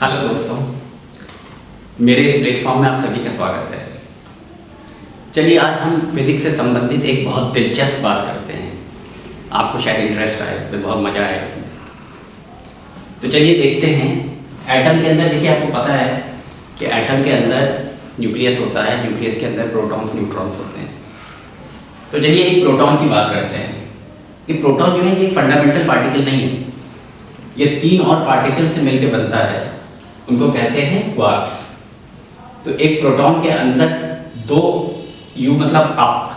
Hello दोस्तों, मेरे इस प्लेटफॉर्म में आप सभी का स्वागत है। चलिए आज हम फिज़िक्स से संबंधित एक बहुत दिलचस्प बात करते हैं। आपको शायद इंटरेस्ट आए इसमें, बहुत मज़ा आया इसमें। तो चलिए देखते हैं। एटम के अंदर देखिए, आपको पता है कि एटम के अंदर न्यूक्लियस होता है, न्यूक्लियस के अंदर प्रोटॉन्स न्यूट्रॉन्स होते हैं। तो चलिए एक प्रोटॉन की बात करते हैं। ये प्रोटॉन जो है ये एक फंडामेंटल पार्टिकल नहीं है, ये 3 और पार्टिकल से मिलकर बनता है, उनको कहते हैं क्वार्क्स। तो एक प्रोटॉन के अंदर 2 U मतलब अप,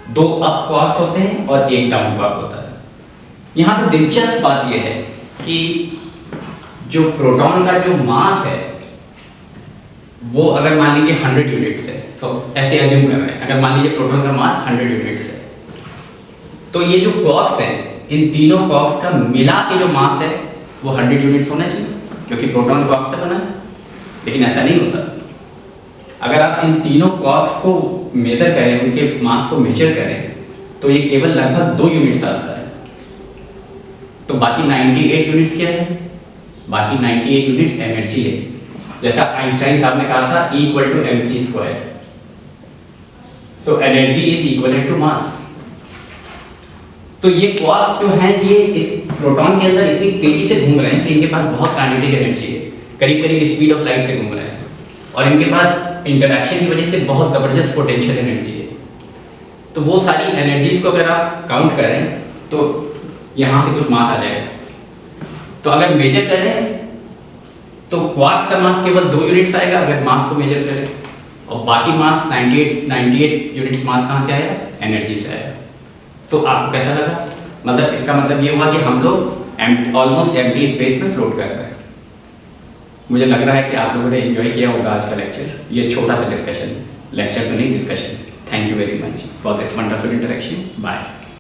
2 अप क्वार्क्स होते हैं और एक डाउन क्वार्क होता है। यहाँ पे दिलचस्प बात यह है कि जो प्रोटॉन का जो मास है वो अगर मान लीजिए 100 यूनिट्स है, ऐसे एज्यूम कर रहे हैं, अगर मान लीजिए प्रोटॉन का मास 100 यूनिट्स है, तो ये जो क्वार्क्स हैं, इन तीनों क्वार्क्स का मिला के जो मास है वो 100 यूनिट्स होना चाहिए, क्योंकि प्रोटॉन क्वार्क से बना है। लेकिन ऐसा नहीं होता। अगर आप इन तीनों क्वार्क्स को मेजर करें, उनके मास को मेजर करें, तो ये केवल लगभग 2 यूनिट्स आता है। तो बाकी 98 यूनिट्स क्या है? बाकी 98 यूनिट्स एनर्जी है। जैसा आइंस्टाइन साहब ने कहा था E = mc²। So energy is equal to mass. तो ये क्वार्क्स जो हैं ये इस प्रोटॉन के अंदर इतनी तेजी से घूम रहे हैं कि इनके पास बहुत काइनेटिक एनर्जी है, करीब करीब स्पीड ऑफ लाइट से घूम रहे हैं, और इनके पास इंटरैक्शन की वजह से बहुत ज़बरदस्त पोटेंशियल एनर्जी है। तो वो सारी एनर्जीज को अगर आप काउंट करें तो यहाँ से कुछ मास आ जाएगा। तो अगर मेजर करें तो क्वार्क्स का मास केवल 2 यूनिट्स आएगा अगर मास को मेजर करें, और बाकी मास 98 यूनिट्स मास कहाँ से आया? एनर्जी से आया। तो आपको कैसा लगा? मतलब इसका मतलब ये हुआ कि हम लोग ऑलमोस्ट एम्प्टी स्पेस में फ्लोट कर रहे हैं। मुझे लग रहा है कि आप लोगों ने एंजॉय किया होगा आज का लेक्चर। ये छोटा सा डिस्कशन, लेक्चर तो नहीं, discussion. Thank you very much for this wonderful interaction. Bye.